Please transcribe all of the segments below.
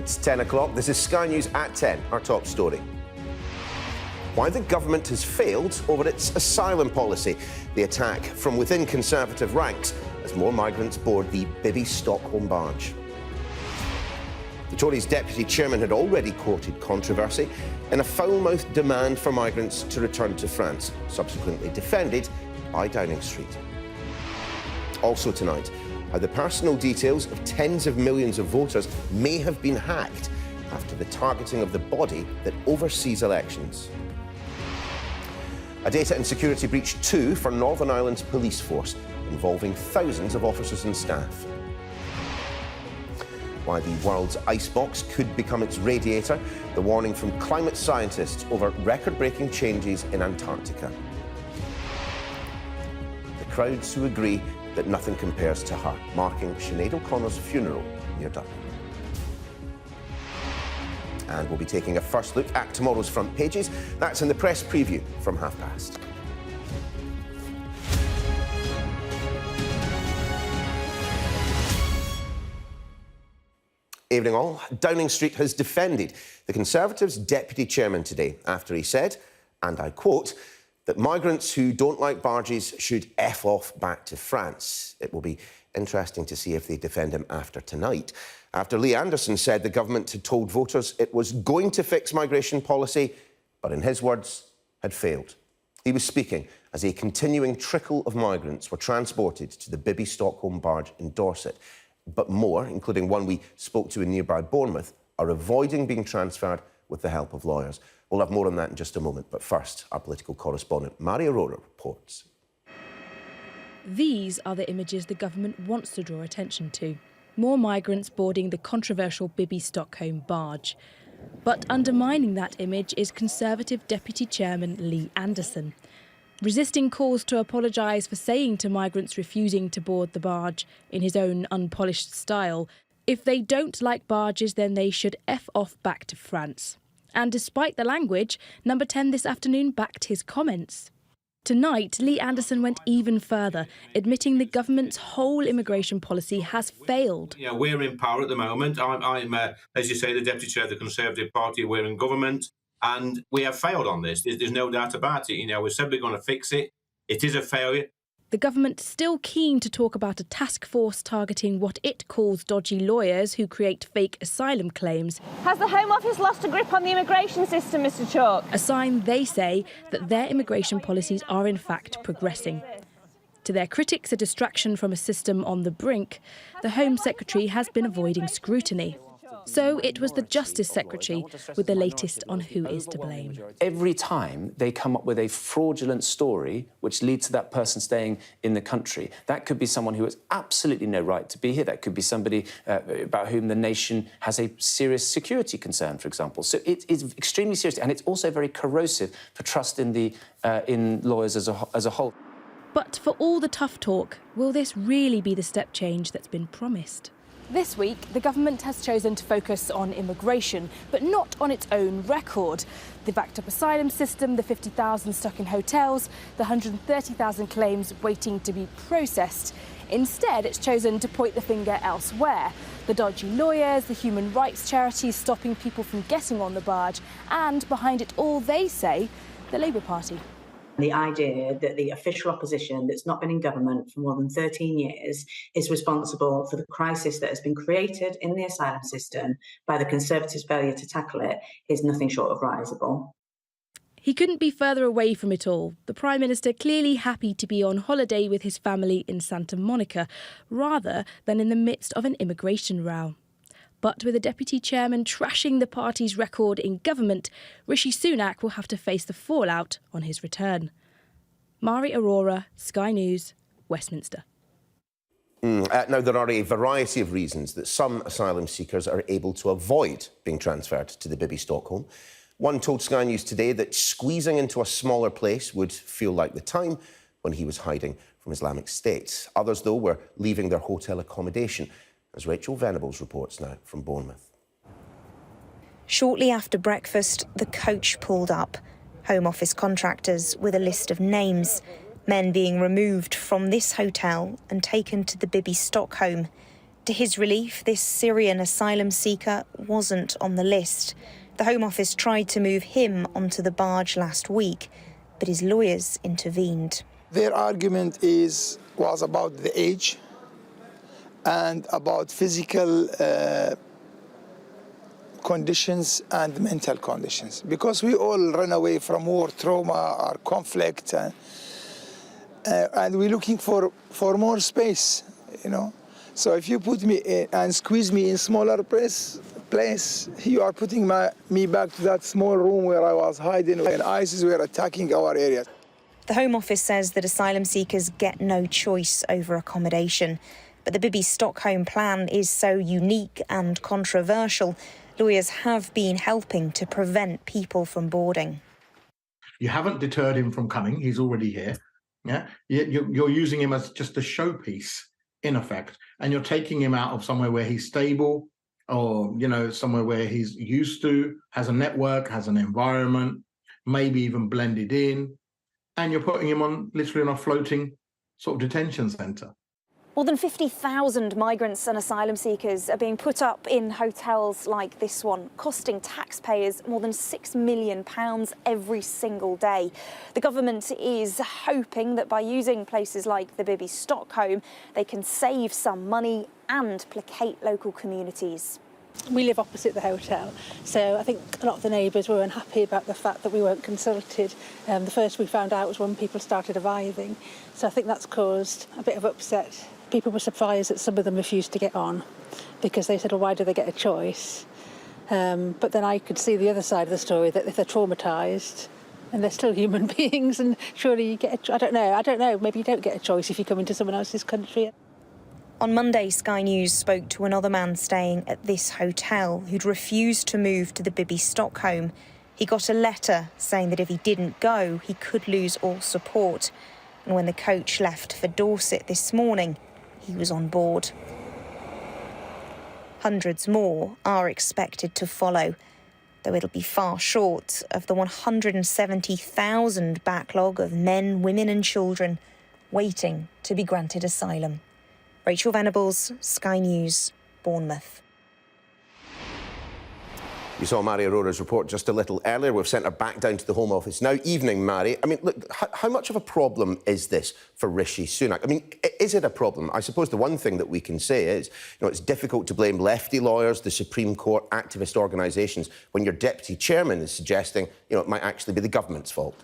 It's 10 o'clock. This is Sky News at 10, our top story. Why the government has failed over its asylum policy. The attack from within Conservative ranks as more migrants board the Bibby Stockholm barge. The Tories' deputy chairman had already courted controversy in a foul-mouthed demand for migrants to return to France, subsequently defended by Downing Street. Also tonight, how the personal details of tens of millions of voters may have been hacked after the targeting of the body that oversees elections. A data and security breach too for Northern Ireland's police force, involving thousands of officers and staff. Why the world's icebox could become its radiator, the warning from climate scientists over record-breaking changes in Antarctica. The crowds who agree that nothing compares to her, marking Sinead O'Connor's funeral near Dublin. And we'll be taking a first look at tomorrow's front pages. That's in the press preview from past. Evening all. Downing Street has defended the Conservatives' deputy chairman today after he said, and I quote, that migrants who don't like barges should F off back to France. It will be interesting to see if they defend him after tonight. After Lee Anderson said the government had told voters it was going to fix migration policy, but in his words, had failed. He was speaking as a continuing trickle of migrants were transported to the Bibby Stockholm barge in Dorset. But more, including one we spoke to in nearby Bournemouth, are avoiding being transferred with the help of lawyers. We'll have more on that in just a moment. But first, our political correspondent, Mary Aurora, reports. These are the images the government wants to draw attention to. More migrants boarding the controversial Bibby Stockholm barge. But undermining that image is Conservative Deputy Chairman Lee Anderson, resisting calls to apologise for saying to migrants refusing to board the barge, in his own unpolished style, if they don't like barges, then they should F off back to France. And despite the language, Number 10 this afternoon backed his comments. Tonight, Lee Anderson went even further, admitting the government's whole immigration policy has failed. Yeah, we're in power at the moment. I'm as you say, the deputy chair of the Conservative Party. We're in government, and we have failed on this. There's no doubt about it. You know, we said we're going to fix it. It is a failure. The government still keen to talk about a task force targeting what it calls dodgy lawyers who create fake asylum claims. Has the Home Office lost a grip on the immigration system, Mr Chalk? A sign, they say, that their immigration policies are in fact progressing. To their critics, a distraction from a system on the brink, the Home Secretary has been avoiding scrutiny. So it was the Justice Secretary with the latest on who is to blame. Every time they come up with a fraudulent story which leads to that person staying in the country, that could be someone who has absolutely no right to be here. That could be somebody about whom the nation has a serious security concern, for example. So it is extremely serious, and it's also very corrosive for trust in lawyers as a whole. But for all the tough talk, will this really be the step change that's been promised? This week, the government has chosen to focus on immigration, but not on its own record. The backed-up asylum system, the 50,000 stuck in hotels, the 130,000 claims waiting to be processed. Instead, it's chosen to point the finger elsewhere. The dodgy lawyers, the human rights charities stopping people from getting on the barge, and behind it all, they say, the Labour Party. The idea that the official opposition that's not been in government for more than 13 years is responsible for the crisis that has been created in the asylum system by the Conservatives' failure to tackle it is nothing short of risible. He couldn't be further away from it all. The Prime Minister clearly happy to be on holiday with his family in Santa Monica, rather than in the midst of an immigration row. But with the Deputy Chairman trashing the party's record in government, Rishi Sunak will have to face the fallout on his return. Mari Aurora, Sky News, Westminster. Now, there are a variety of reasons that some asylum seekers are able to avoid being transferred to the Bibby Stockholm. One told Sky News today that squeezing into a smaller place would feel like the time when he was hiding from Islamic State. Others, though, were leaving their hotel accommodation, as Rachel Venables reports now from Bournemouth. Shortly after breakfast, the coach pulled up. Home Office contractors with a list of names. Men being removed from this hotel and taken to the Bibby Stockholm. To his relief, this Syrian asylum seeker wasn't on the list. The Home Office tried to move him onto the barge last week, but his lawyers intervened. Their argument was about the age and about physical conditions and mental conditions, because we all run away from war, trauma, or conflict, and we're looking for more space, you know. So if you put me in and squeeze me in smaller place, you are putting me back to that small room where I was hiding when ISIS were attacking our area. The Home Office says that asylum seekers get no choice over accommodation. But the Bibi Stockholm plan is so unique and controversial, lawyers have been helping to prevent people from boarding. You haven't deterred him from coming. He's already here. Yeah, you're using him as just a showpiece, in effect, and you're taking him out of somewhere where he's stable, or, you know, somewhere where he's used to, has a network, has an environment, maybe even blended in, and you're putting him on literally on a floating sort of detention centre. More than 50,000 migrants and asylum seekers are being put up in hotels like this one, costing taxpayers more than £6 million every single day. The government is hoping that by using places like the Bibi Stockholm, they can save some money and placate local communities. We live opposite the hotel, so I think a lot of the neighbours were unhappy about the fact that we weren't consulted. The first we found out was when people started arriving, so I think that's caused a bit of upset. People were surprised that some of them refused to get on because they said, well, why do they get a choice? But then I could see the other side of the story, that if they're traumatised and they're still human beings, and surely you get I don't know, maybe you don't get a choice if you come into someone else's country. On Monday, Sky News spoke to another man staying at this hotel who'd refused to move to the Bibi Stockholm. He got a letter saying that if he didn't go, he could lose all support. And when the coach left for Dorset this morning, he was on board. Hundreds more are expected to follow, though it'll be far short of the 170,000 backlog of men, women and children waiting to be granted asylum. Rachel Venables, Sky News, Bournemouth. You saw Mary Aurora's report just a little earlier. We've sent her back down to the Home Office now. Evening, Mary. I mean, look, how much of a problem is this for Rishi Sunak? I mean, is it a problem? I suppose the one thing that we can say is, you know, it's difficult to blame lefty lawyers, the Supreme Court, activist organisations, when your deputy chairman is suggesting, you know, it might actually be the government's fault.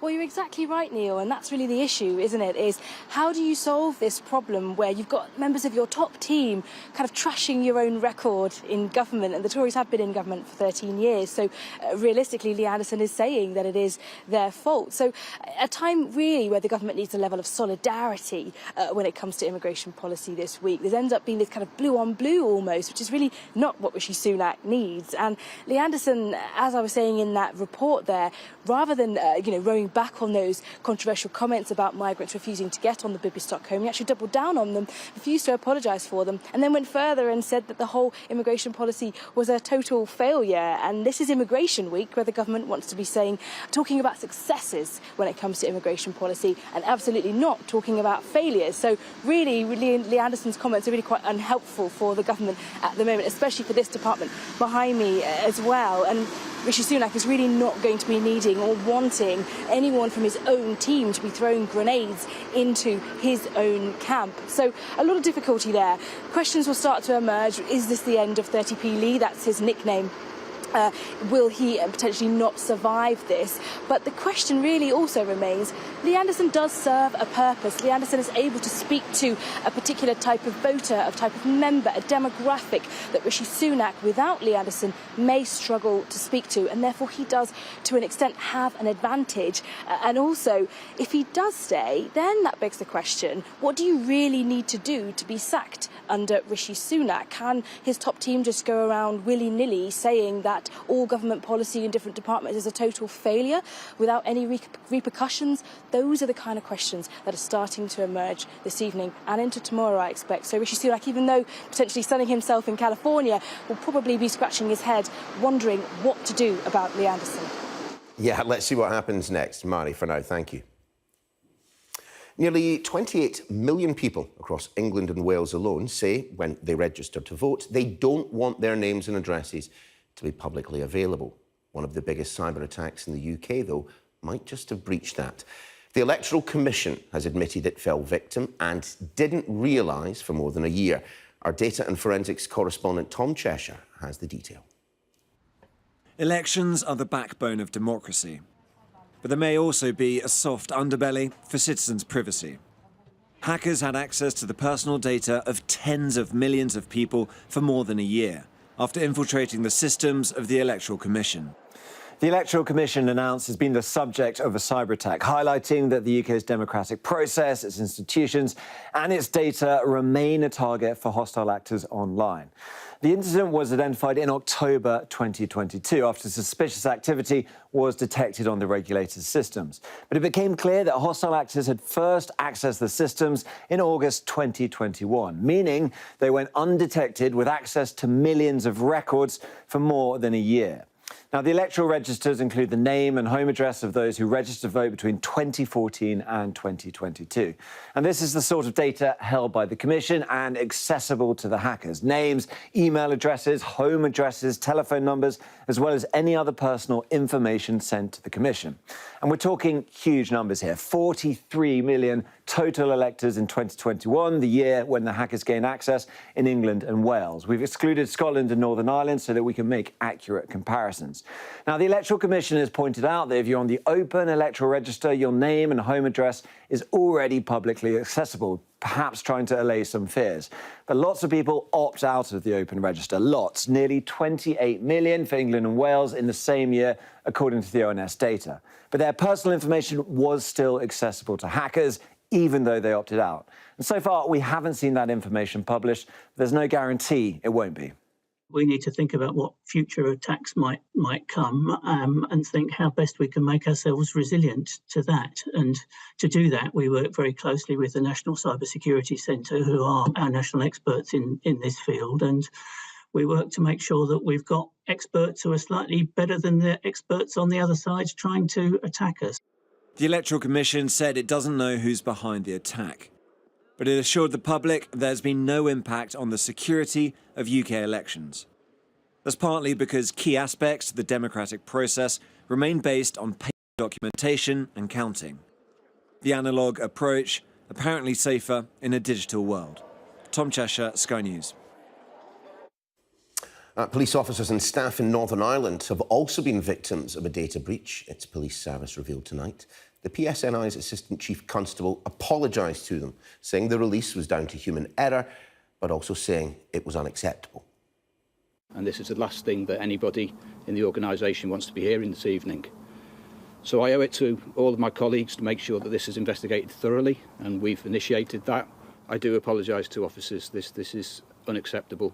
Well, you're exactly right, Neil, and that's really the issue, isn't it, is how do you solve this problem where you've got members of your top team kind of trashing your own record in government, and the Tories have been in government for 13 years, so realistically, Lee Anderson is saying that it is their fault. So a time really where the government needs a level of solidarity when it comes to immigration policy this week. There ends up being this kind of blue on blue almost, which is really not what Rishi Sunak needs. And Lee Anderson, as I was saying in that report there, rather than, rowing back on those controversial comments about migrants refusing to get on the Bibi Stockholm, he actually doubled down on them, refused to apologise for them, and then went further and said that the whole immigration policy was a total failure. And this is Immigration Week, where the government wants to be talking about successes when it comes to immigration policy, and absolutely not talking about failures. So really, Lee Anderson's comments are really quite unhelpful for the government at the moment, especially for this department behind me as well. And Rishi Sunak is really not going to be needing or wanting anyone from his own team to be throwing grenades into his own camp. So a lot of difficulty there. Questions will start to emerge. Is this the end of 30p Lee? That's his nickname. Will he potentially not survive this? But the question really also remains, Lee Anderson does serve a purpose. Lee Anderson is able to speak to a particular type of voter, a type of member, a demographic that Rishi Sunak, without Lee Anderson, may struggle to speak to. And therefore he does, to an extent, have an advantage. And also, if he does stay, then that begs the question, what do you really need to do to be sacked under Rishi Sunak? Can his top team just go around willy-nilly saying that all government policy in different departments is a total failure without any repercussions? Those are the kind of questions that are starting to emerge this evening and into tomorrow, I expect. So Rishi Sunak, even though potentially sunning himself in California, will probably be scratching his head, wondering what to do about Lee Anderson. Yeah, let's see what happens next. Mari, for now, thank you. Nearly 28 million people across England and Wales alone say when they register to vote, they don't want their names and addresses to be publicly available. One of the biggest cyber attacks in the UK, though, might just have breached that. The Electoral Commission has admitted it fell victim and didn't realise for more than a year. Our data and forensics correspondent Tom Cheshire has the detail. Elections are the backbone of democracy, but there may also be a soft underbelly for citizens' privacy. Hackers had access to the personal data of tens of millions of people for more than a year, after infiltrating the systems of the Electoral Commission. The Electoral Commission announced has been the subject of a cyber attack, highlighting that the UK's democratic process, its institutions and its data remain a target for hostile actors online. The incident was identified in October 2022 after suspicious activity was detected on the regulator's systems. But it became clear that hostile actors had first accessed the systems in August 2021, meaning they went undetected with access to millions of records for more than a year. Now, the electoral registers include the name and home address of those who registered to vote between 2014 and 2022. And this is the sort of data held by the Commission and accessible to the hackers. Names, email addresses, home addresses, telephone numbers, as well as any other personal information sent to the Commission. And we're talking huge numbers here. 43 million total electors in 2021, the year when the hackers gained access in England and Wales. We've excluded Scotland and Northern Ireland so that we can make accurate comparisons. Now, the Electoral Commission has pointed out that if you're on the open electoral register, your name and home address is already publicly accessible, perhaps trying to allay some fears. But lots of people opt out of the open register. Lots, nearly 28 million for England and Wales in the same year, according to the ONS data. But their personal information was still accessible to hackers, even though they opted out. And so far, we haven't seen that information published. There's no guarantee it won't be. We need to think about what future attacks might come and think how best we can make ourselves resilient to that. And to do that, we work very closely with the National Cybersecurity Centre, who are our national experts in this field. And we work to make sure that we've got experts who are slightly better than the experts on the other side trying to attack us. The Electoral Commission said it doesn't know who's behind the attack, but it assured the public there's been no impact on the security of UK elections. That's partly because key aspects of the democratic process remain based on paper documentation and counting. The analogue approach apparently safer in a digital world. Tom Cheshire, Sky News. Police officers and staff in Northern Ireland have also been victims of a data breach, its police service revealed tonight. The PSNI's Assistant Chief Constable apologised to them, saying the release was down to human error, but also saying it was unacceptable. And this is the last thing that anybody in the organisation wants to be hearing this evening. So I owe it to all of my colleagues to make sure that this is investigated thoroughly, and we've initiated that. I do apologise to officers. This is unacceptable.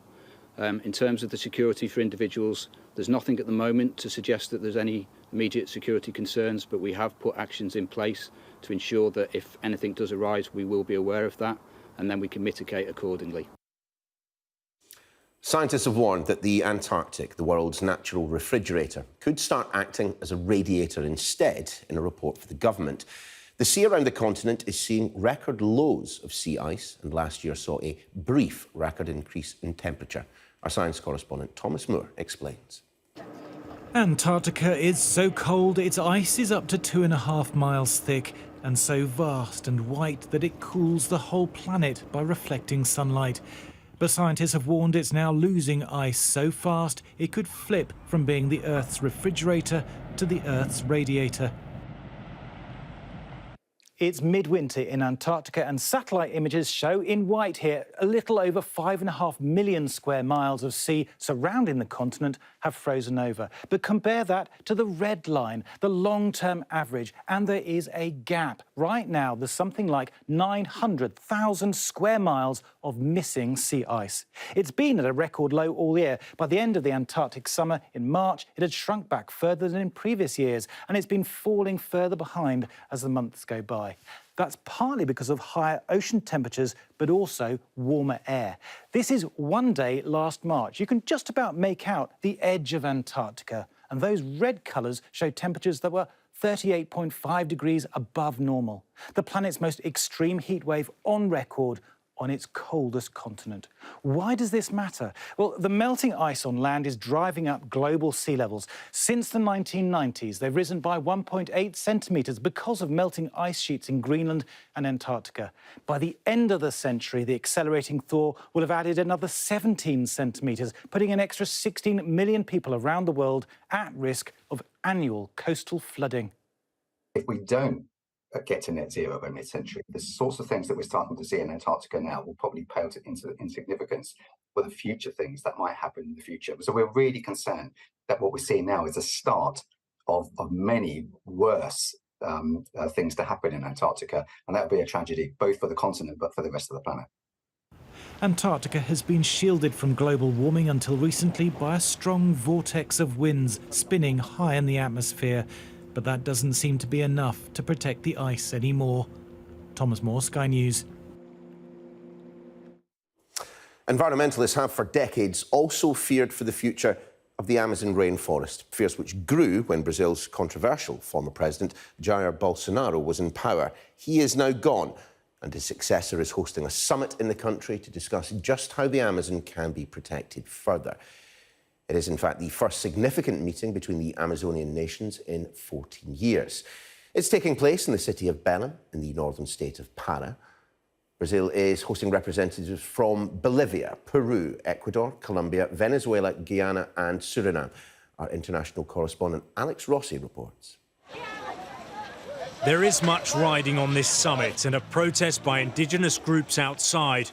In terms of the security for individuals, there's nothing at the moment to suggest that there's any immediate security concerns, but we have put actions in place to ensure that if anything does arise, we will be aware of that, and then we can mitigate accordingly. Scientists have warned that the Antarctic, the world's natural refrigerator, could start acting as a radiator instead in a report for the government. The sea around the continent is seeing record lows of sea ice, and last year saw a brief record increase in temperature. Our science correspondent Thomas Moore explains. Antarctica is so cold its ice is up to 2.5 miles thick and so vast and white that it cools the whole planet by reflecting sunlight. But scientists have warned it's now losing ice so fast it could flip from being the Earth's refrigerator to the Earth's radiator. It's midwinter in Antarctica and satellite images show in white here a little over 5.5 million square miles of sea surrounding the continent have frozen over. But compare that to the red line, the long-term average, and there is a gap. Right now, there's something like 900,000 square miles of missing sea ice. It's been at a record low all year. By the end of the Antarctic summer in March, it had shrunk back further than in previous years, and it's been falling further behind as the months go by. That's partly because of higher ocean temperatures, but also warmer air. This is one day last March. You can just about make out the edge of Antarctica, and those red colours show temperatures that were 38.5 degrees above normal. The planet's most extreme heatwave on record on its coldest continent. Why does this matter? Well, the melting ice on land is driving up global sea levels. Since the 1990s, they've risen by 1.8 centimetres because of melting ice sheets in Greenland and Antarctica. By the end of the century, the accelerating thaw will have added another 17 centimetres, putting an extra 16 million people around the world at risk of annual coastal flooding. If we don't get to net zero by mid-century, the sorts of things that we're starting to see in Antarctica now will probably pale into insignificance for the future things that might happen in the future. So we're really concerned that what we're seeing now is a start of many worse things to happen in Antarctica, and that would be a tragedy both for the continent but for the rest of the planet. Antarctica has been shielded from global warming until recently by a strong vortex of winds spinning high in the atmosphere. But that doesn't seem to be enough to protect the ice anymore. Thomas Moore, Sky News. Environmentalists have for decades also feared for the future of the Amazon rainforest, fears which grew when Brazil's controversial former president, Jair Bolsonaro, was in power. He is now gone, and his successor is hosting a summit in the country to discuss just how the Amazon can be protected further. It is, in fact, the first significant meeting between the Amazonian nations in 14 years. It's taking place in the city of Belém, in the northern state of Pará. Brazil is hosting representatives from Bolivia, Peru, Ecuador, Colombia, Venezuela, Guyana and Suriname. Our international correspondent Alex Rossi reports. There is much riding on this summit, and a protest by indigenous groups outside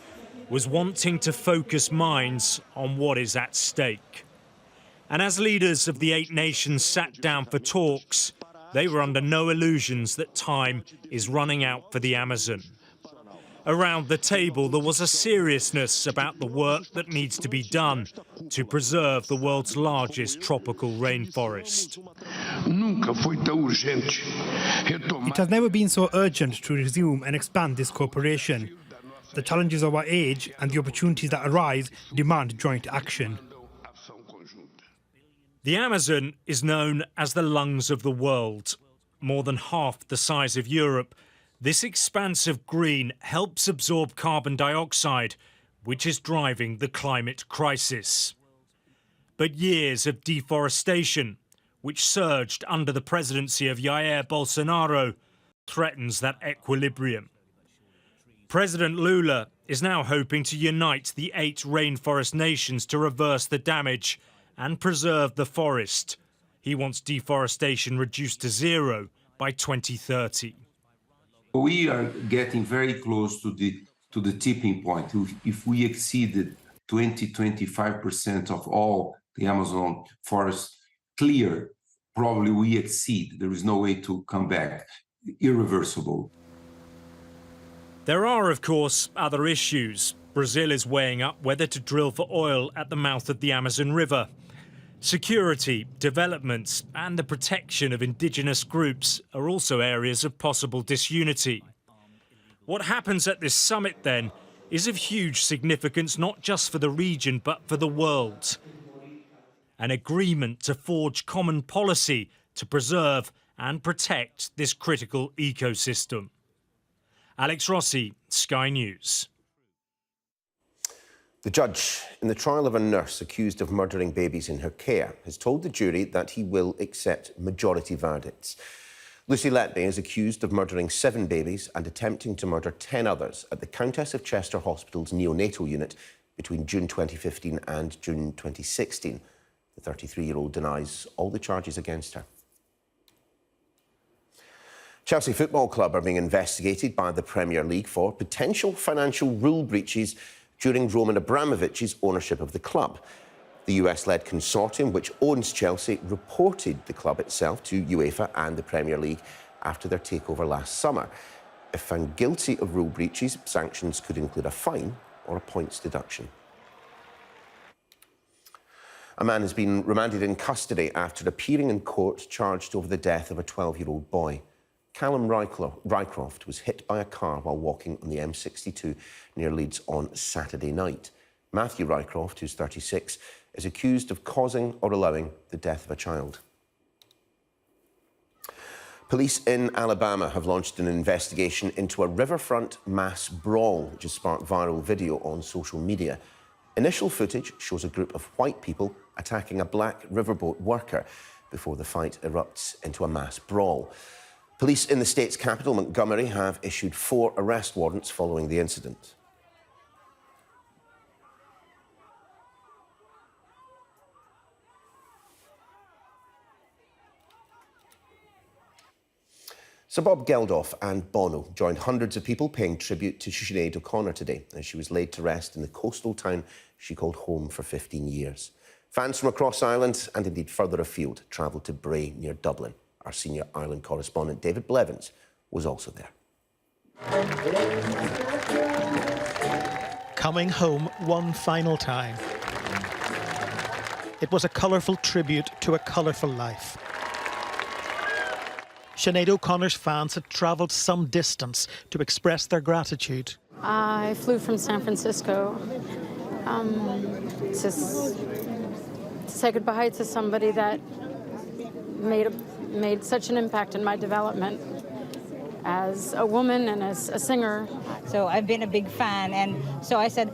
was wanting to focus minds on what is at stake. And as leaders of the 8 nations sat down for talks, they were under no illusions that time is running out for the Amazon. Around the table, there was a seriousness about the work that needs to be done to preserve the world's largest tropical rainforest. It has never been so urgent to resume and expand this cooperation. The challenges of our age and the opportunities that arise demand joint action. The Amazon is known as the lungs of the world. More than half the size of Europe, this expanse of green helps absorb carbon dioxide, which is driving the climate crisis. But years of deforestation, which surged under the presidency of Jair Bolsonaro, threatens that equilibrium. President Lula is now hoping to unite the 8 rainforest nations to reverse the damage and preserve the forest. He wants deforestation reduced to 0 by 2030. We are getting very close to the tipping point. If we exceeded 20-25% of all the Amazon forest clear, probably we exceed. There is no way to come back. Irreversible. There are, of course, other issues. Brazil is weighing up whether to drill for oil at the mouth of the Amazon River. Security, development and the protection of indigenous groups are also areas of possible disunity. What happens at this summit, then, is of huge significance not just for the region but for the world. An agreement to forge common policy to preserve and protect this critical ecosystem. Alex Rossi, Sky News. The judge in the trial of a nurse accused of murdering babies in her care has told the jury that he will accept majority verdicts. Lucy Letby is accused of murdering 7 babies and attempting to murder 10 others at the Countess of Chester Hospital's neonatal unit between June 2015 and June 2016. The 33-year-old denies all the charges against her. Chelsea Football Club are being investigated by the Premier League for potential financial rule breaches during Roman Abramovich's ownership of the club. The US-led consortium, which owns Chelsea, reported the club itself to UEFA and the Premier League after their takeover last summer. If found guilty of rule breaches, sanctions could include a fine or a points deduction. A man has been remanded in custody after appearing in court charged over the death of a 12-year-old boy. Callum Rycroft was hit by a car while walking on the M62 near Leeds on Saturday night. Matthew Rycroft, who's 36, is accused of causing or allowing the death of a child. Police in Alabama have launched an investigation into a riverfront mass brawl, which has sparked viral video on social media. Initial footage shows a group of white people attacking a black riverboat worker before the fight erupts into a mass brawl. Police in the state's capital, Montgomery, have issued 4 arrest warrants following the incident. Sir Bob Geldof and Bono joined hundreds of people paying tribute to Sinead O'Connor today as she was laid to rest in the coastal town she called home for 15 years. Fans from across Ireland and indeed further afield travelled to Bray near Dublin. Our senior Ireland correspondent David Blevins was also there. Coming home one final time. It was a colourful tribute to a colourful life. Sinead O'Connor's fans had travelled some distance to express their gratitude. I flew from San Francisco to say goodbye to somebody that made such an impact in my development as a woman and as a singer. So I've been a big fan, and so I said,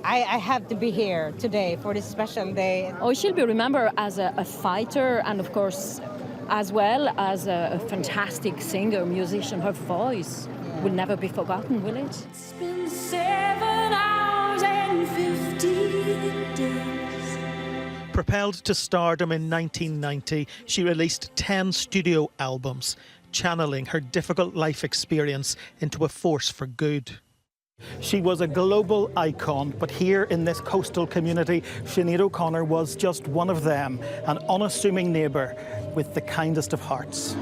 I have to be here today for this special day. Oh, she'll be remembered as a fighter and, of course, as well as a fantastic singer, musician. Her voice will never be forgotten, will it? It's been 7 hours and 15 days. Propelled to stardom in 1990, she released 10 studio albums, channeling her difficult life experience into a force for good. She was a global icon, but here in this coastal community, Sinead O'Connor was just one of them, an unassuming neighbour with the kindest of hearts.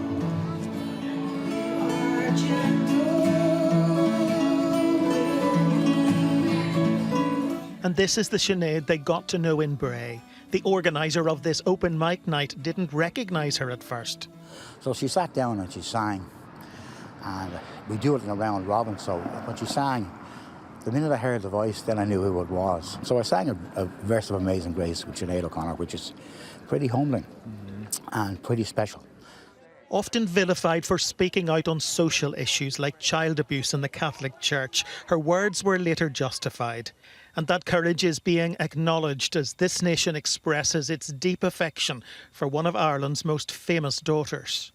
And this is the Sinead they got to know in Bray. The organiser of this open mic night didn't recognise her at first. So she sat down and she sang, and we do it in a round robin, so when she sang, the minute I heard the voice, then I knew who it was. So I sang a verse of Amazing Grace with Sinead O'Connor, which is pretty humbling and pretty special. Often vilified for speaking out on social issues like child abuse in the Catholic Church, her words were later justified. And that courage is being acknowledged as this nation expresses its deep affection for one of Ireland's most famous daughters.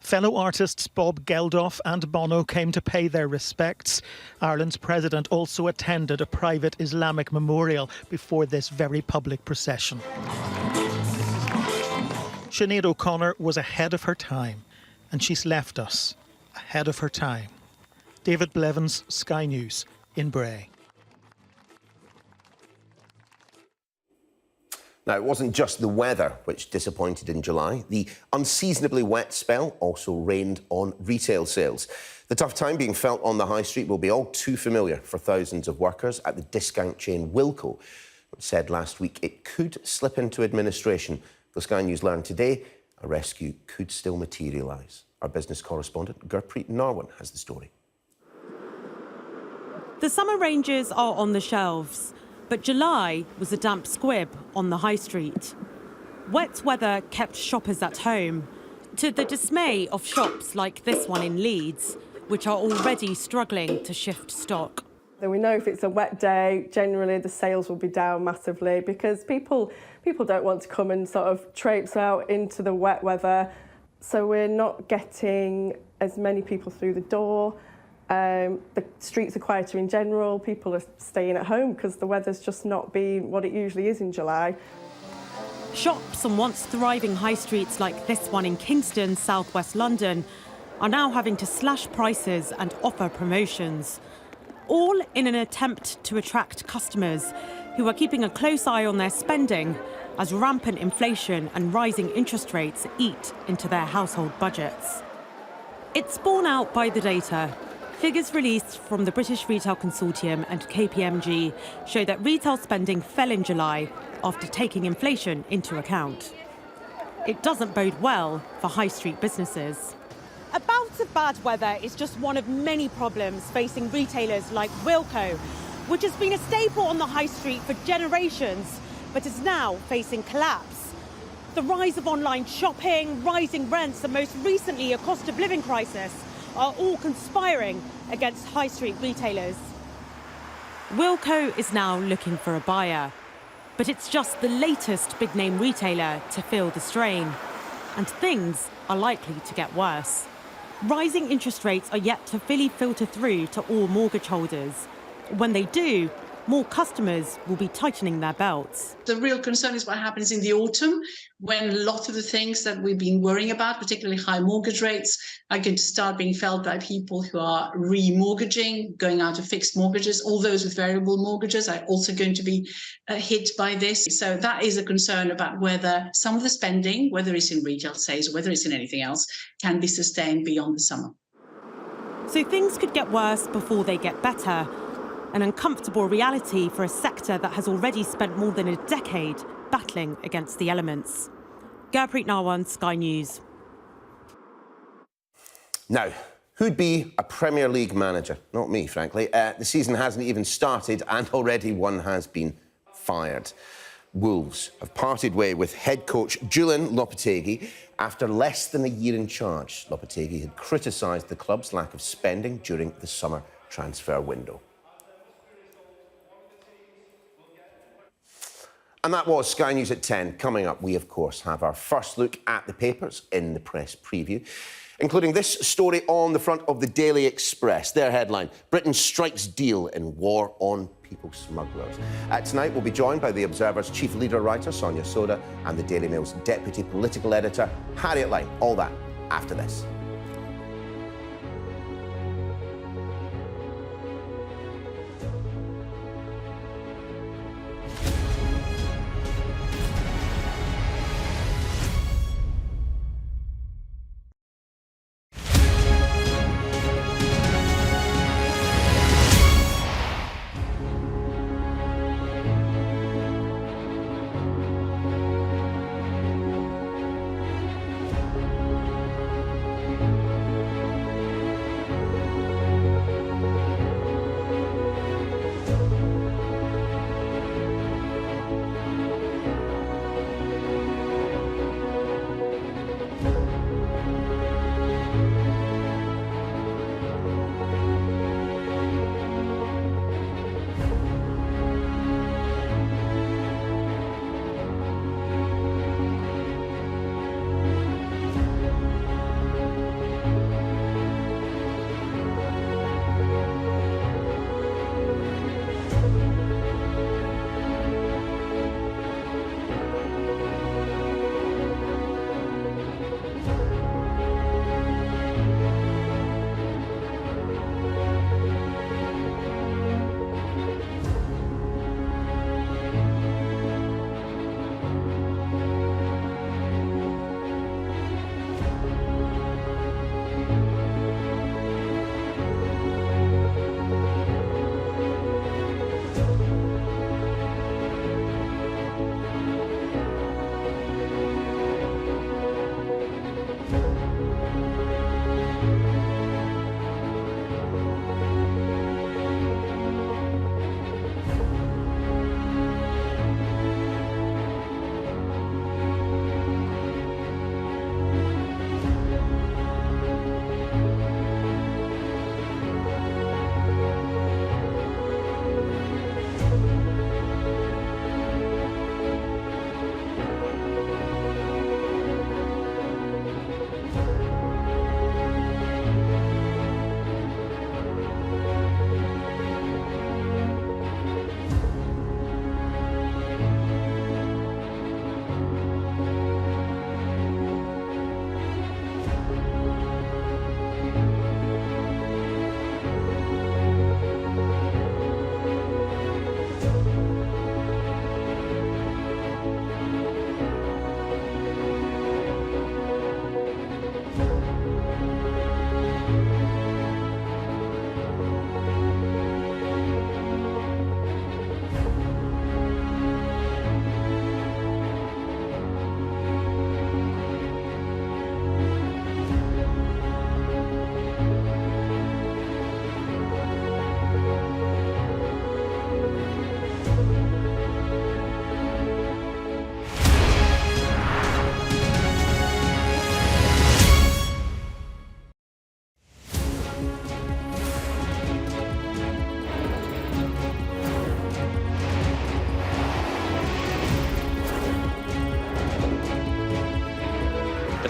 Fellow artists Bob Geldof and Bono came to pay their respects. Ireland's president also attended a private Islamic memorial before this very public procession. Sinead O'Connor was ahead of her time, and she's left us ahead of her time. David Blevins, Sky News, in Bray. Now, it wasn't just the weather which disappointed in July. The unseasonably wet spell also rained on retail sales. The tough time being felt on the high street will be all too familiar for thousands of workers at the discount chain Wilko, which said last week it could slip into administration. The Sky News learned today a rescue could still materialise. Our business correspondent, Gurpreet Narwan, has the story. The summer ranges are on the shelves, but July was a damp squib on the high street. Wet weather kept shoppers at home, to the dismay of shops like this one in Leeds, which are already struggling to shift stock. We know if it's a wet day, generally the sales will be down massively because people don't want to come and sort of traipse out into the wet weather. So we're not getting as many people through the door. The streets are quieter in general. People are staying at home because the weather's just not been what it usually is in July. Shops on once thriving high streets like this one in Kingston, southwest London, are now having to slash prices and offer promotions, all in an attempt to attract customers who are keeping a close eye on their spending as rampant inflation and rising interest rates eat into their household budgets. It's borne out by the data. Figures released from the British Retail Consortium and KPMG show that retail spending fell in July after taking inflation into account. It doesn't bode well for high street businesses. A bout of bad weather is just one of many problems facing retailers like Wilko, which has been a staple on the high street for generations, but is now facing collapse. The rise of online shopping, rising rents, and most recently a cost of living crisis are all conspiring against high street retailers. Wilko is now looking for a buyer, but it's just the latest big-name retailer to feel the strain, and things are likely to get worse. Rising interest rates are yet to fully filter through to all mortgage holders. When they do, more customers will be tightening their belts. The real concern is what happens in the autumn, when a lot of the things that we've been worrying about, particularly high mortgage rates, are going to start being felt by people who are remortgaging, going out of fixed mortgages. All those with variable mortgages are also going to be hit by this. So that is a concern about whether some of the spending, whether it's in retail sales or whether it's in anything else, can be sustained beyond the summer. So things could get worse before they get better. An uncomfortable reality for a sector that has already spent more than a decade battling against the elements. Gurpreet Narwan, Sky News. Now, who'd be a Premier League manager? Not me, frankly. The season hasn't even started and already one has been fired. Wolves have parted way with head coach Julian Lopetegui after less than a year in charge. Lopetegui had criticised the club's lack of spending during the summer transfer window. And that was Sky News at 10. Coming up, we, of course, have our first look at the papers in the press preview, including this story on the front of the Daily Express. Their headline, Britain strikes deal in war on people smugglers. Tonight, we'll be joined by The Observer's chief leader writer, Sonia Soda, and the Daily Mail's deputy political editor, Harriet Lyne. All that after this.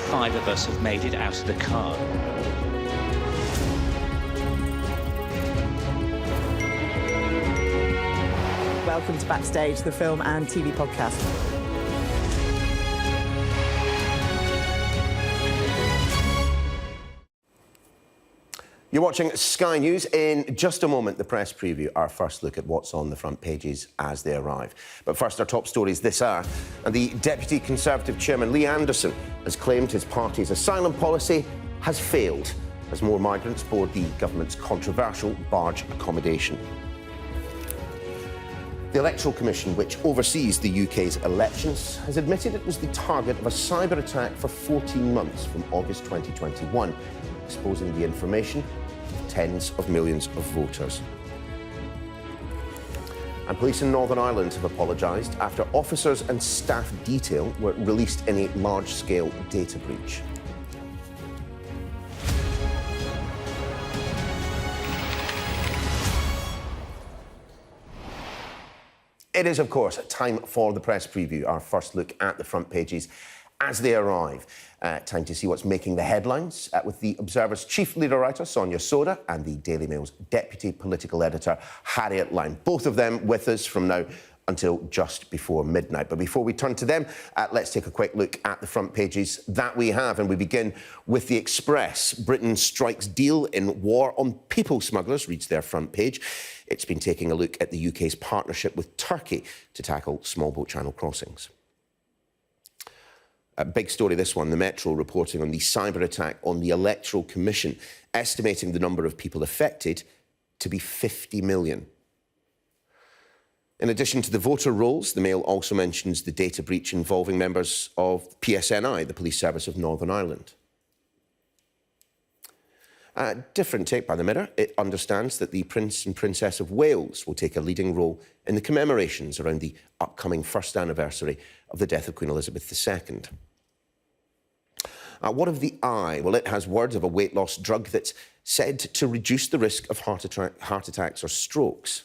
5 of us have made it out of the car. Welcome to Backstage, the film and TV podcast. You're watching Sky News. In just a moment, the press preview, our first look at what's on the front pages as they arrive. But first, our top stories this hour. And the Deputy Conservative Chairman, Lee Anderson, has claimed his party's asylum policy has failed as more migrants board the government's controversial barge accommodation. The Electoral Commission, which oversees the UK's elections, has admitted it was the target of a cyber attack for 14 months from August 2021, exposing the information of tens of millions of voters. And police in Northern Ireland have apologised after officers and staff detail were released in a large-scale data breach. It is, of course, time for the press preview, our first look at the front pages as they arrive. Time to see what's making the headlines with the Observer's chief leader writer, Sonia Soda, and the Daily Mail's deputy political editor, Harriet Line. Both of them with us from now until just before midnight. But before we turn to them, let's take a quick look at the front pages that we have. And we begin with the Express. Britain strikes deal in war on people smugglers, reads their front page. It's been taking a look at the UK's partnership with Turkey to tackle small boat channel crossings. A big story, this one. The Metro reporting on the cyber attack on the Electoral Commission, estimating the number of people affected to be 50 million. In addition to the voter rolls, the Mail also mentions the data breach involving members of PSNI, the Police Service of Northern Ireland. A different take by the Mirror. It understands that the Prince and Princess of Wales will take a leading role in the commemorations around the upcoming first anniversary of the death of Queen Elizabeth II. What of the Eye? Well, it has word of a weight loss drug that's said to reduce the risk of heart attacks or strokes.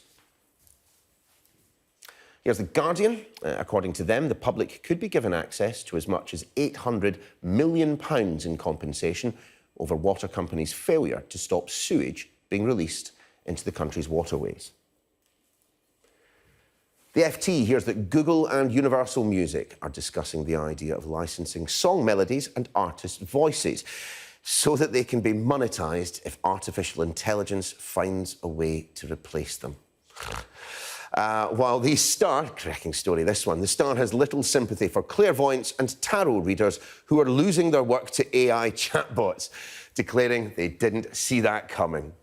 Here's The Guardian. According to them, the public could be given access to as much as £800 million in compensation over water companies' failure to stop sewage being released into the country's waterways. The FT hears that Google and Universal Music are discussing the idea of licensing song melodies and artist voices so that they can be monetised if artificial intelligence finds a way to replace them. While the Star, cracking story this one, the Star has little sympathy for clairvoyants and tarot readers who are losing their work to AI chatbots, declaring they didn't see that coming.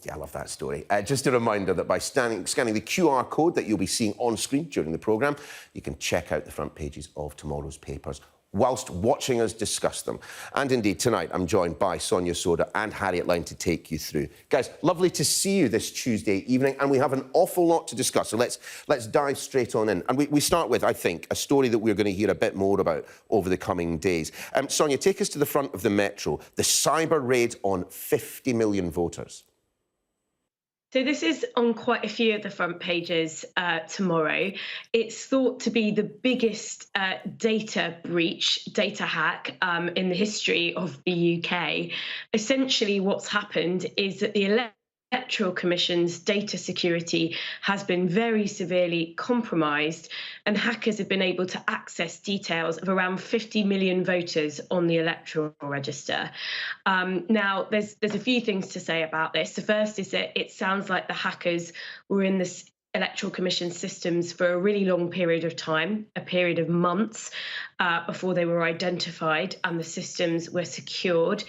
Yeah, I love that story. Just a reminder that by scanning the QR code that you'll be seeing on screen during the programme, you can check out the front pages of tomorrow's papers whilst watching us discuss them. And indeed, tonight, I'm joined by Sonia Soda and Harriet Line to take you through. Guys, lovely to see you this Tuesday evening, and we have an awful lot to discuss, so let's dive straight on in. And we start with, I think, a story that we're going to hear a bit more about over the coming days. Sonia, take us to the front of the Metro, the cyber raid on 50 million voters. So this is on quite a few of the front pages tomorrow. It's thought to be the biggest data breach, data hack in the history of the UK. Essentially, what's happened is that the Electoral Commission's data security has been very severely compromised, and hackers have been able to access details of around 50 million voters on the electoral register. Now, there's a few things to say about this. The first is that it sounds like the hackers were in this Electoral Commission systems for a really long period of time, a period of months, before they were identified and the systems were secured.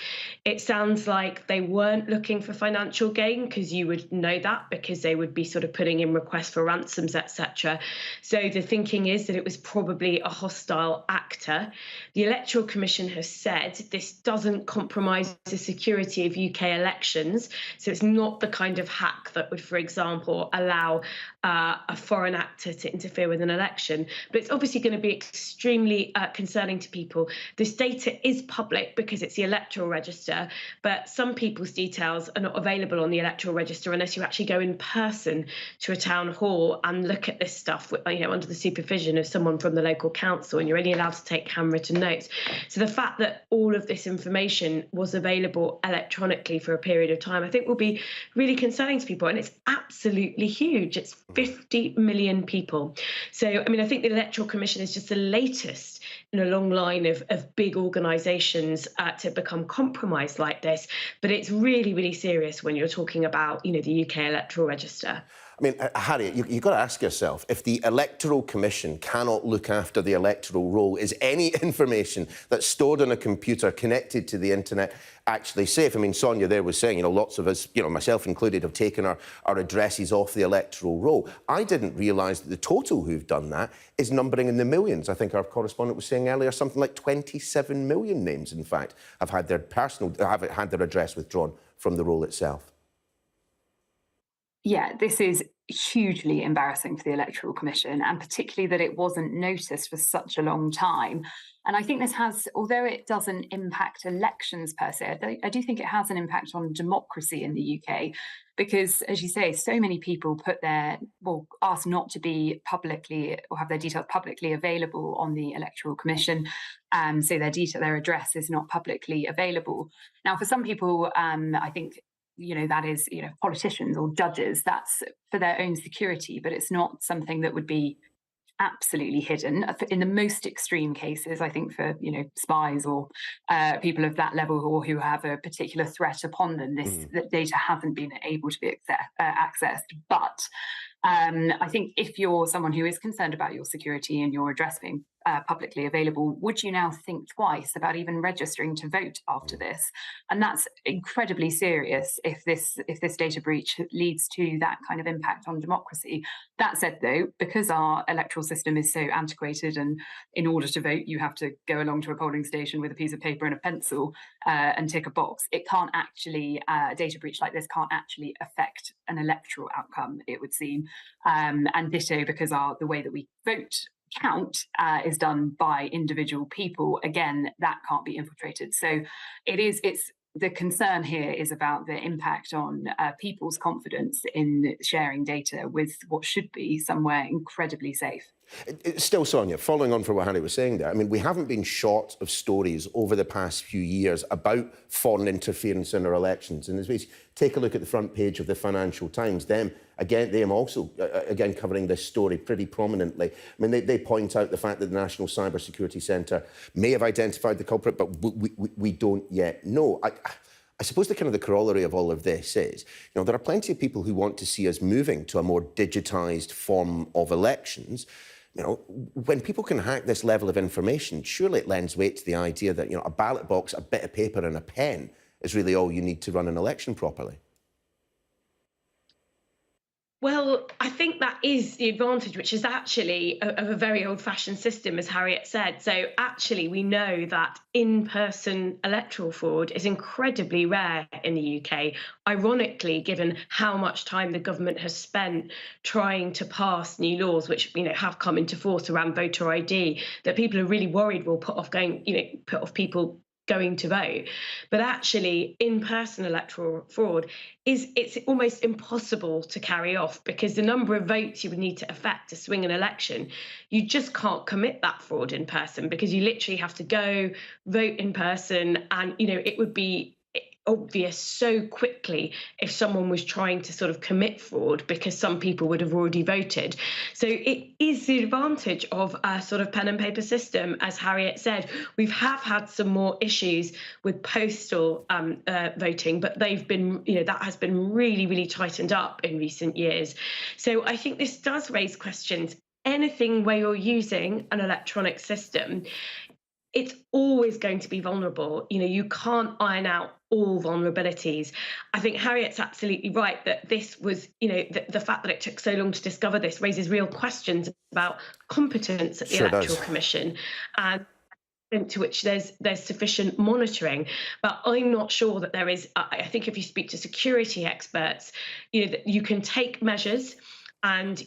It sounds like they weren't looking for financial gain, because you would know that, because they would be sort of putting in requests for ransoms, etc. So the thinking is that it was probably a hostile actor. The Electoral Commission has said this doesn't compromise the security of UK elections, so it's not the kind of hack that would, for example, allow a foreign actor to interfere with an election. But it's obviously going to be extremely concerning to people. This data is public because it's the electoral register, but some people's details are not available on the electoral register unless you actually go in person to a town hall and look at this stuff, under the supervision of someone from the local council, and you're only allowed to take handwritten notes. So the fact that all of this information was available electronically for a period of time, I think will be really concerning to people. And it's absolutely huge. It's 50 million people. So, I think the Electoral Commission is just the latest in a long line of big organisations to become compromised like this. But it's really, really serious when you're talking about, the UK electoral register. Harriet, you've got to ask yourself, if the Electoral Commission cannot look after the electoral roll, is any information that's stored on a computer connected to the internet actually safe? Sonia there was saying, lots of us, myself included, have taken our addresses off the electoral roll. I didn't realise that the total who've done that is numbering in the millions. I think our correspondent was saying earlier something like 27 million names, in fact, have had their address withdrawn from the roll itself. Yeah, this is hugely embarrassing for the Electoral Commission, and particularly that it wasn't noticed for such a long time. And I think this has, although it doesn't impact elections per se, I do think it has an impact on democracy in the UK, because, as you say, so many people ask not to be publicly or have their details publicly available on the Electoral Commission. So their address is not publicly available. Now, for some people, I think, that is, politicians or judges, that's for their own security, but it's not something that would be absolutely hidden. In the most extreme cases, I think for, spies or people of that level or who have a particular threat upon them, that data hasn't been able to be accessed. But I think if you're someone who is concerned about your security and your address being publicly available, would you now think twice about even registering to vote after this? And that's incredibly serious if this data breach leads to that kind of impact on democracy. That said, though, because our electoral system is so antiquated, and in order to vote you have to go along to a polling station with a piece of paper and a pencil and tick a box, it can't actually, a data breach like this can't actually affect an electoral outcome, it would seem. And ditto, because the way that we vote count is done by individual people. Again, that can't be infiltrated. So the concern here is about the impact on people's confidence in sharing data with what should be somewhere incredibly safe. Still, Sonia, following on from what Harry was saying there, we haven't been short of stories over the past few years about foreign interference in our elections. And as we take a look at the front page of the Financial Times, them also covering this story pretty prominently. They point out the fact that the National Cybersecurity Centre may have identified the culprit, but we don't yet know. I suppose the corollary of all of this is, there are plenty of people who want to see us moving to a more digitised form of elections. When people can hack this level of information, surely it lends weight to the idea that, a ballot box, a bit of paper and a pen is really all you need to run an election properly. Well, I think that is the advantage, which is actually of a very old-fashioned system, as Harriet said. So actually, we know that in-person electoral fraud is incredibly rare in the UK, ironically, given how much time the government has spent trying to pass new laws, which have come into force around voter ID, that people are really worried will put off people going to vote. But actually, in-person electoral fraud it's almost impossible to carry off, because the number of votes you would need to affect to swing an election, you just can't commit that fraud in person, because you literally have to go vote in person, and it would be obvious so quickly if someone was trying to sort of commit fraud, because some people would have already voted. So it is the advantage of a sort of pen and paper system. As Harriet said, we have had some more issues with postal voting, but they've been, that has been really, really tightened up in recent years. So I think this does raise questions. Anything where you're using an electronic system, it's always going to be vulnerable. You can't iron out all vulnerabilities. I think Harriet's absolutely right that this was, the fact that it took so long to discover this raises real questions about competence at the Electoral Commission, and to which there's sufficient monitoring. But I'm not sure that there is. I think if you speak to security experts, that you can take measures And,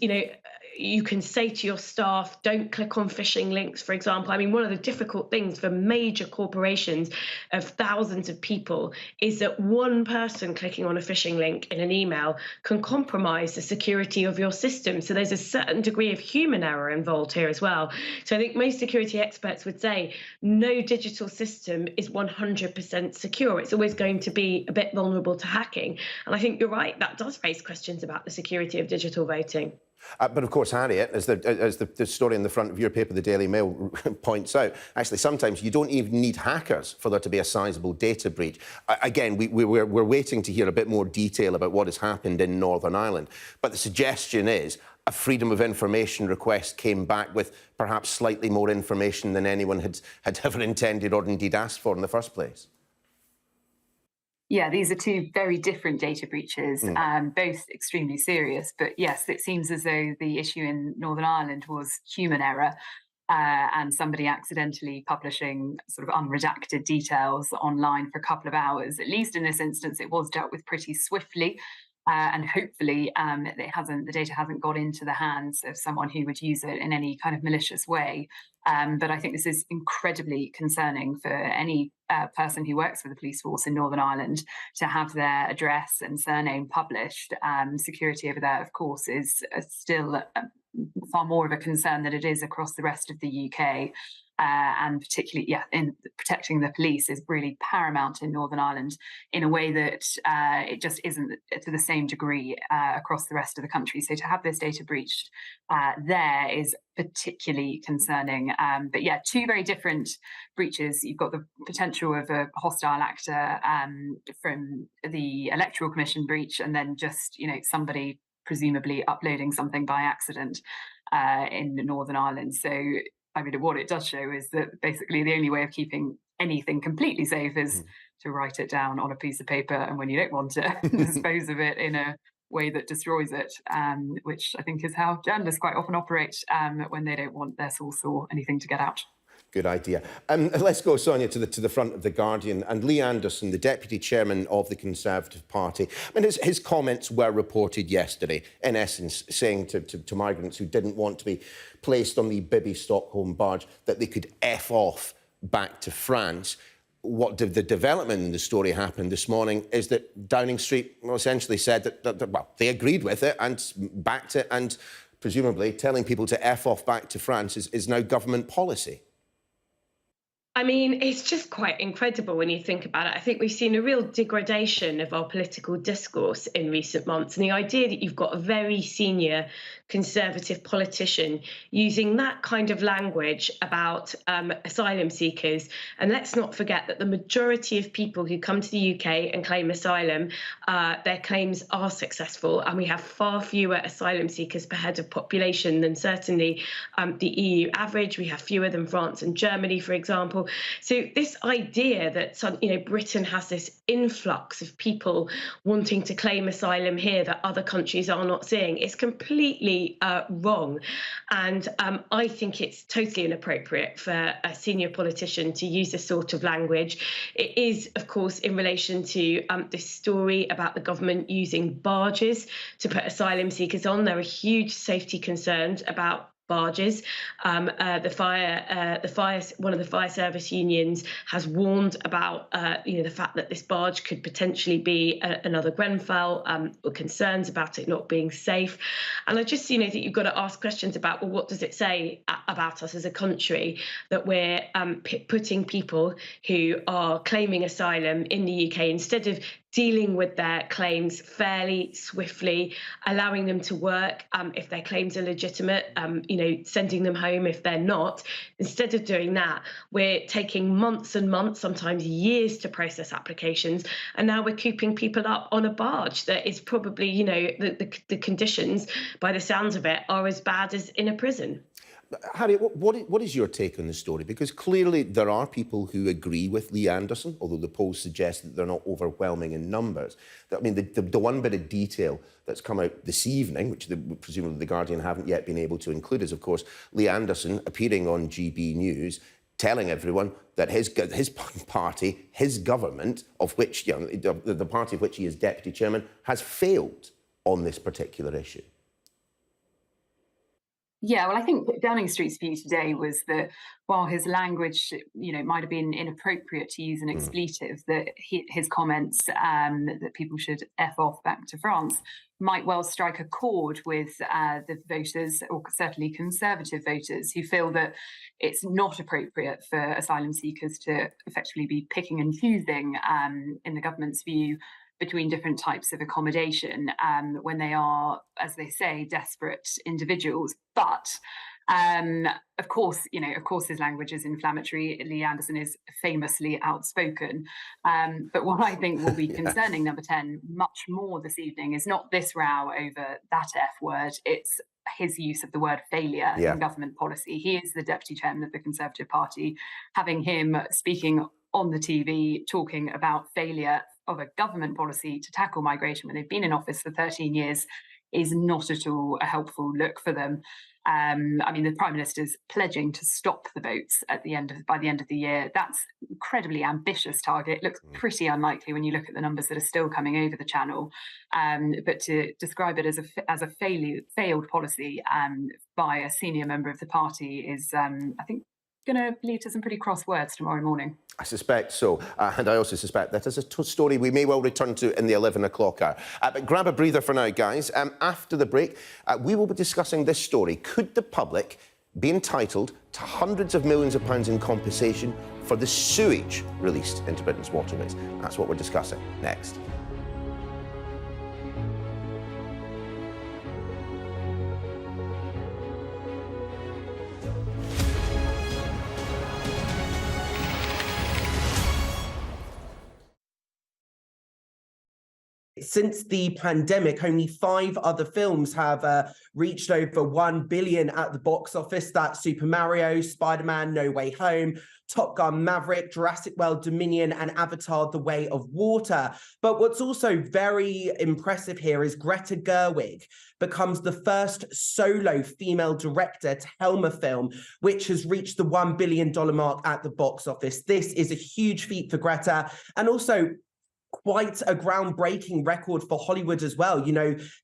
you can say to your staff, don't click on phishing links, for example. I mean, one of the difficult things for major corporations of thousands of people is that one person clicking on a phishing link in an email can compromise the security of your system. So there's a certain degree of human error involved here as well. So I think most security experts would say no digital system is 100% secure. It's always going to be a bit vulnerable to hacking. And I think you're right, that does raise questions about the security of digital voting. But of course, Harriet, as the story in the front of your paper, the Daily Mail, points out, actually sometimes you don't even need hackers for there to be a sizable data breach. Again, we're waiting to hear a bit more detail about what has happened in Northern Ireland. But the suggestion is a freedom of information request came back with perhaps slightly more information than anyone had ever intended or indeed asked for in the first place. Yeah, these are two very different data breaches, both extremely serious. But yes, it seems as though the issue in Northern Ireland was human error and somebody accidentally publishing sort of unredacted details online for a couple of hours. At least in this instance, it was dealt with pretty swiftly. And hopefully the data hasn't got into the hands of someone who would use it in any kind of malicious way. But I think this is incredibly concerning for any person who works for the police force in Northern Ireland to have their address and surname published. Security over there, of course, is still far more of a concern than it is across the rest of the UK. And particularly, in protecting the police is really paramount in Northern Ireland in a way that it just isn't to the same degree across the rest of the country. So to have this data breached there is particularly concerning. But yeah, two very different breaches. You've got the potential of a hostile actor from the Electoral Commission breach, and then just somebody presumably uploading something by accident in Northern Ireland. So I mean, what it does show is that basically the only way of keeping anything completely safe is to write it down on a piece of paper, and when you don't want to, dispose of it in a way that destroys it, which I think is how journalists quite often operate when they don't want their source or anything to get out. Good idea. Let's go, Sonia, to the front of The Guardian. And Lee Anderson, the deputy chairman of the Conservative Party, I mean, his comments were reported yesterday, in essence, saying to migrants who didn't want to be placed on the Bibi Stockholm barge that they could F off back to France. What the development in the story happened this morning is that Downing Street essentially said that they agreed with it and backed it, and presumably telling people to F off back to France is now government policy. I mean, it's just quite incredible when you think about it. I think we've seen a real degradation of our political discourse in recent months. And the idea that you've got a very senior Conservative politician using that kind of language about asylum seekers. And let's not forget that the majority of people who come to the UK and claim asylum, their claims are successful. And we have far fewer asylum seekers per head of population than certainly the EU average. We have fewer than France and Germany, for example. So this idea that Britain has this influx of people wanting to claim asylum here that other countries are not seeing is completely wrong. And I think it's totally inappropriate for a senior politician to use this sort of language. It is, of course, in relation to this story about the government using barges to put asylum seekers on. There are huge safety concerns about barges. One of the fire service unions has warned about the fact that this barge could potentially be another Grenfell, or concerns about it not being safe. And I just think you've got to ask questions about, well, what does it say about us as a country that we're putting people who are claiming asylum in the UK, instead of dealing with their claims fairly, swiftly, allowing them to work if their claims are legitimate, sending them home if they're not. Instead of doing that, we're taking months and months, sometimes years, to process applications. And now we're cooping people up on a barge that is probably, the conditions, by the sounds of it, are as bad as in a prison. Harry, what is your take on the story? Because clearly there are people who agree with Lee Anderson, although the polls suggest that they're not overwhelming in numbers. I mean, the one bit of detail that's come out this evening, which presumably The Guardian haven't yet been able to include, is, of course, Lee Anderson appearing on GB News, telling everyone that his party, his government, of which, the party of which he is deputy chairman, has failed on this particular issue. Yeah, well, I think Downing Street's view today was that while his language, might have been inappropriate to use an expletive, that his comments that people should F off back to France might well strike a chord with the voters, or certainly Conservative voters, who feel that it's not appropriate for asylum seekers to effectively be picking and choosing, in the government's view, between different types of accommodation when they are, as they say, desperate individuals. But of course, his language is inflammatory. Lee Anderson is famously outspoken. But what I think will be concerning Number 10 much more this evening is not this row over that F word, it's his use of the word failure in government policy. He is the deputy chairman of the Conservative Party. Having him speaking on the TV talking about failure of a government policy to tackle migration when they've been in office for 13 years is not at all a helpful look for them. The Prime Minister's pledging to stop the boats by the end of the year. That's an incredibly ambitious target. It looks pretty unlikely when you look at the numbers that are still coming over the channel. But to describe it as a failed policy by a senior member of the party is, I think, going to lead to some pretty cross words tomorrow morning. I suspect so. And I also suspect that is a story we may well return to in the 11 o'clock hour. But grab a breather for now, guys. After the break, we will be discussing this story. Could the public be entitled to hundreds of millions of pounds in compensation for the sewage released into Britain's waterways? That's what we're discussing next. Since the pandemic, only 5 other films have reached over 1 billion at the box office. That's Super Mario, Spider-Man, No Way Home, Top Gun Maverick, Jurassic World Dominion, and Avatar: The Way of Water. But what's also very impressive here is Greta Gerwig becomes the first solo female director to helm a film which has reached the $1 billion mark at the box office. This is a huge feat for Greta, and also quite a groundbreaking record for Hollywood as well.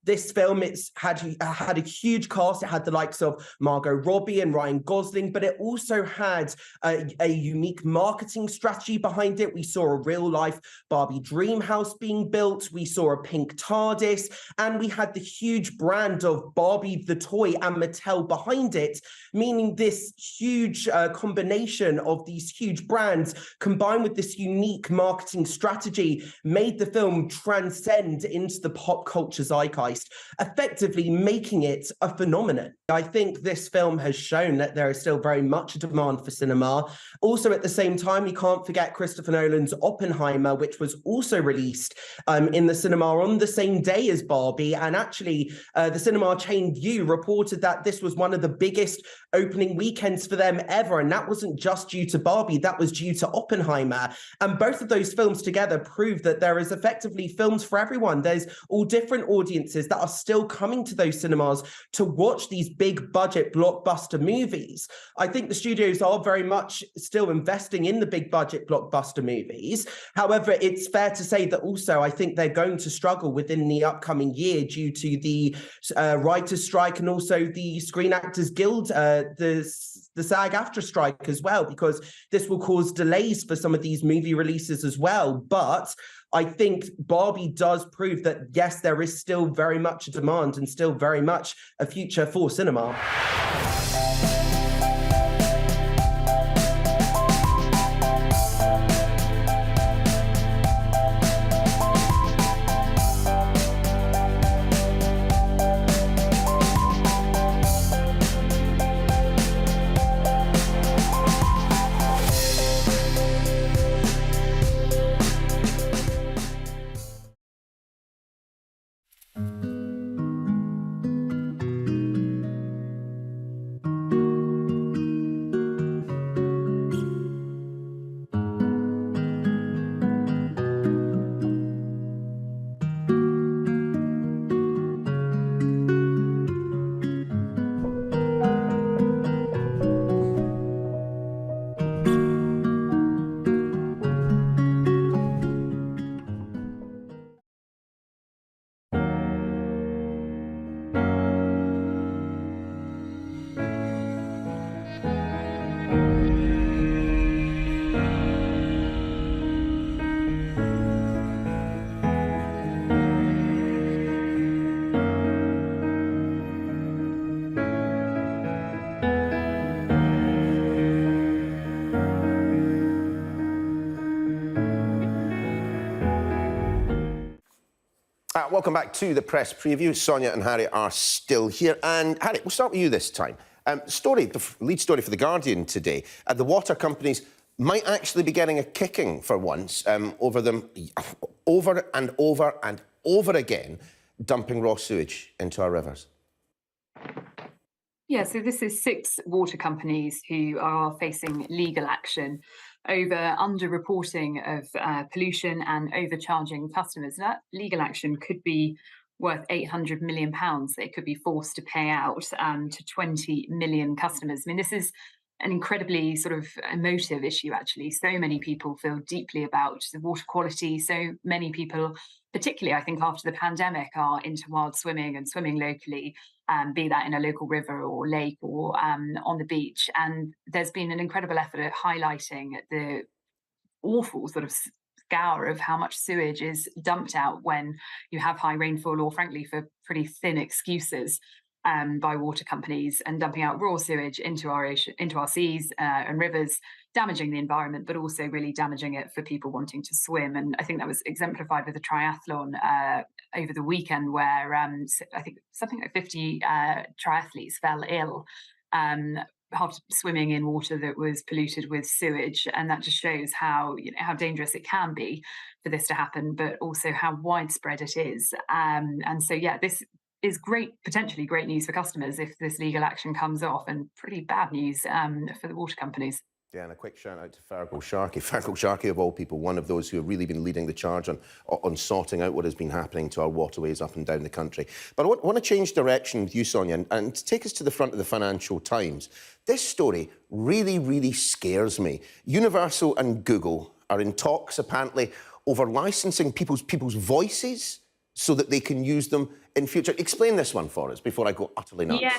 This film, it's had a huge cast. It had the likes of Margot Robbie and Ryan Gosling, but it also had a unique marketing strategy behind it. We saw a real-life Barbie dream house being built. We saw a pink TARDIS, and we had the huge brand of Barbie the toy and Mattel behind it, meaning this huge combination of these huge brands combined with this unique marketing strategy made the film transcend into the pop culture zeitgeist, effectively making it a phenomenon. I think this film has shown that there is still very much a demand for cinema. Also, at the same time, you can't forget Christopher Nolan's Oppenheimer, which was also released in the cinema on the same day as Barbie. And actually, the cinema chain View reported that this was one of the biggest opening weekends for them ever. And that wasn't just due to Barbie, that was due to Oppenheimer. And both of those films together prove that there is effectively films for everyone. There's all different audiences that are still coming to those cinemas to watch these big budget blockbuster movies. I think the studios are very much still investing in the big budget blockbuster movies. However, it's fair to say that also I think they're going to struggle within the upcoming year due to the writers' strike and also the Screen Actors Guild, the SAG-AFTRA strike as well, because this will cause delays for some of these movie releases as well. But I think Barbie does prove that, yes, there is still very much a demand and still very much a future for cinema. welcome back to the press preview. Sonia and Harriet are still here. And Harriet, we'll start with you this time. The lead story for The Guardian today. The water companies might actually be getting a kicking for once over them over and over and over again dumping raw sewage into our rivers. Yeah, so this is 6 water companies who are facing legal action over under-reporting of pollution and overcharging customers. That legal action could be worth £800 million. They could be forced to pay out to 20 million customers. I mean, this is an incredibly sort of emotive issue, actually. So many people feel deeply about the water quality. So many people, particularly, I think, after the pandemic, are into wild swimming and swimming locally, be that in a local river or lake or on the beach. And there's been an incredible effort at highlighting the awful sort of scour of how much sewage is dumped out when you have high rainfall, or frankly, for pretty thin excuses by water companies, and dumping out raw sewage into our seas and rivers, damaging the environment, but also really damaging it for people wanting to swim. And I think that was exemplified with the triathlon over the weekend, where I think something like 50 triathletes fell ill after swimming in water that was polluted with sewage. And that just shows how dangerous it can be for this to happen, but also how widespread it is. And so, yeah, this is potentially great news for customers if this legal action comes off, and pretty bad news for the water companies. Yeah, and a quick shout out to Fergal Sharkey. Fergal Sharkey, of all people, one of those who have really been leading the charge on sorting out what has been happening to our waterways up and down the country. But I want to change direction with you, Sonia, and to take us to the front of the Financial Times. This story really, really scares me. Universal and Google are in talks, apparently, over licensing people's voices so that they can use them in future. Explain this one for us before I go utterly nuts. Yeah,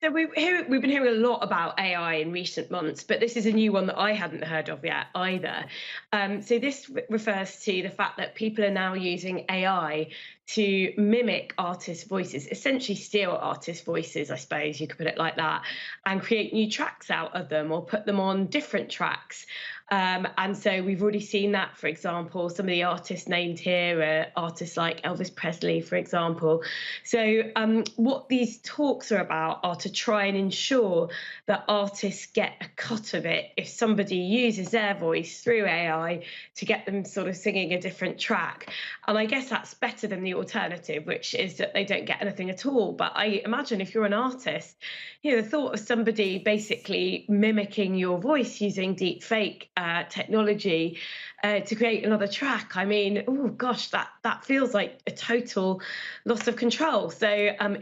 so we've been hearing a lot about AI in recent months, but this is a new one that I hadn't heard of yet either. So this refers to the fact that people are now using AI to mimic artists' voices, essentially steal artists' voices, I suppose you could put it like that, and create new tracks out of them or put them on different tracks. And so we've already seen that, for example, some of the artists named here are artists like Elvis Presley, for example. So what these talks are about are to try and ensure that artists get a cut of it if somebody uses their voice through AI to get them sort of singing a different track. And I guess that's better than the alternative, which is that they don't get anything at all. But I imagine if you're an artist, the thought of somebody basically mimicking your voice using deep fake technology to create another track, I mean, oh gosh, that feels like a total loss of control. So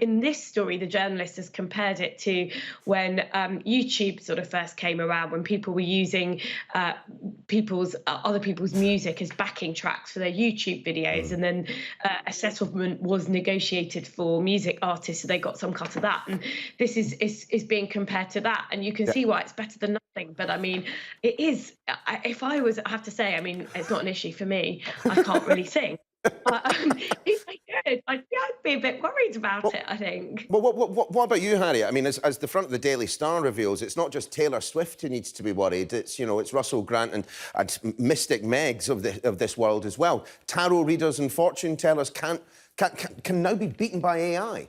in this story, the journalist has compared it to when YouTube sort of first came around, when people were using other people's music as backing tracks for their YouTube videos, and then a settlement was negotiated for music artists, so they got some cut of that. And this is being compared to that, and you can see why it's better than nothing. But I mean, it is. I have to say, I mean, it's not an issue for me. I can't really sing. But if I could, I'd be a bit worried about it, I think. Well, what about you, Harriet? I mean, as the front of the Daily Star reveals, it's not just Taylor Swift who needs to be worried. It's, it's Russell Grant and Mystic Megs of this world as well. Tarot readers and fortune tellers can now be beaten by AI.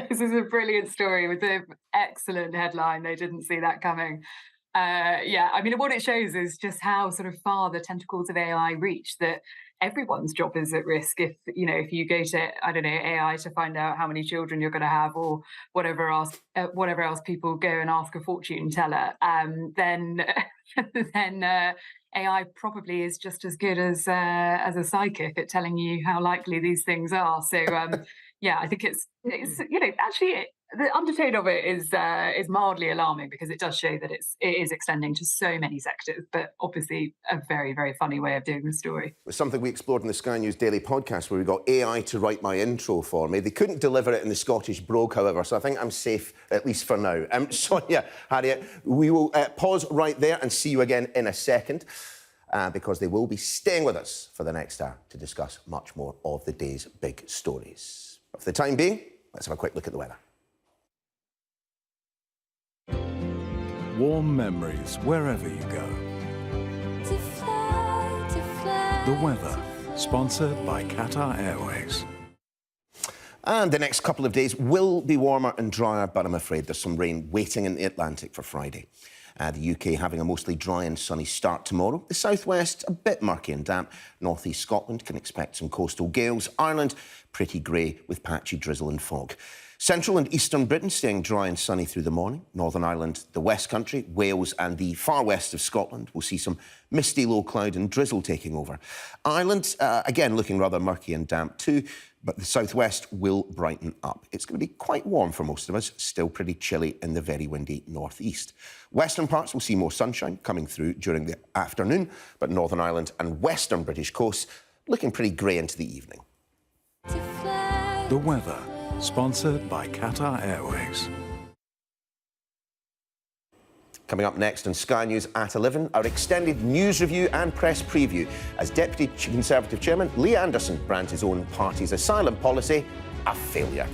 This is a brilliant story with an excellent headline. They didn't see that coming. Yeah, I mean, what it shows is just how sort of far the tentacles of AI reach, that everyone's job is at risk if you go to, I don't know, AI to find out how many children you're going to have, or whatever else people go and ask a fortune teller, then AI probably is just as good as a psychic at telling you how likely these things are. So yeah, I think it's actually the undertone of it is mildly alarming, because it does show that it is extending to so many sectors, but obviously a very, very funny way of doing the story. It's something we explored in the Sky News Daily podcast, where we got AI to write my intro for me. They couldn't deliver it in the Scottish brogue, however, so I think I'm safe, at least for now. Sonia, Harriet, we will pause right there and see you again in a second, because they will be staying with us for the next hour to discuss much more of the day's big stories. But for the time being, let's have a quick look at the weather. Warm memories wherever you go. To fly, The weather. sponsored by Qatar Airways. And the next couple of days will be warmer and drier, but I'm afraid there's some rain waiting in the Atlantic for Friday. The UK having a mostly dry and sunny start tomorrow. The southwest a bit murky and damp. North East Scotland can expect some coastal gales. Ireland pretty grey with patchy drizzle and fog. Central and eastern Britain staying dry and sunny through the morning. Northern Ireland, the West Country, Wales and the far west of Scotland will see some misty low cloud and drizzle taking over. Ireland, again, looking rather murky and damp too, but the southwest will brighten up. It's going to be quite warm for most of us, still pretty chilly in the very windy northeast. Western parts will see more sunshine coming through during the afternoon, but Northern Ireland and western British coasts looking pretty grey into the evening. The weather, sponsored by Qatar Airways. Coming up next on Sky News at 11, our extended news review and press preview as Deputy Conservative Chairman Lee Anderson brands his own party's asylum policy a failure.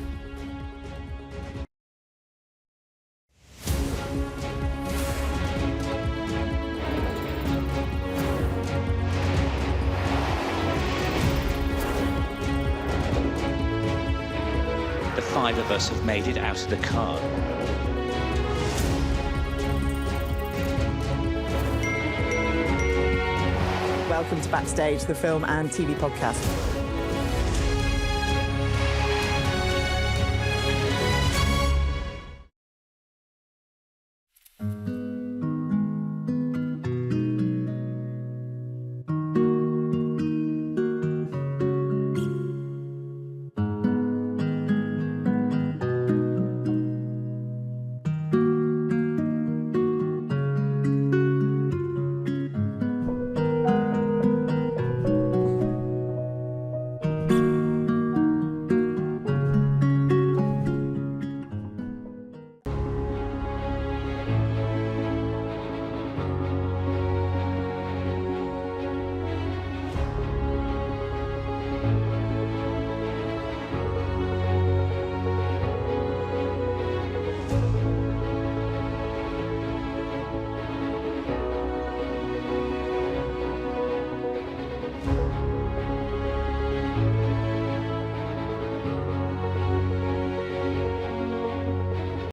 The 5 of us have made it out of the car. Welcome to Backstage, the film and TV podcast.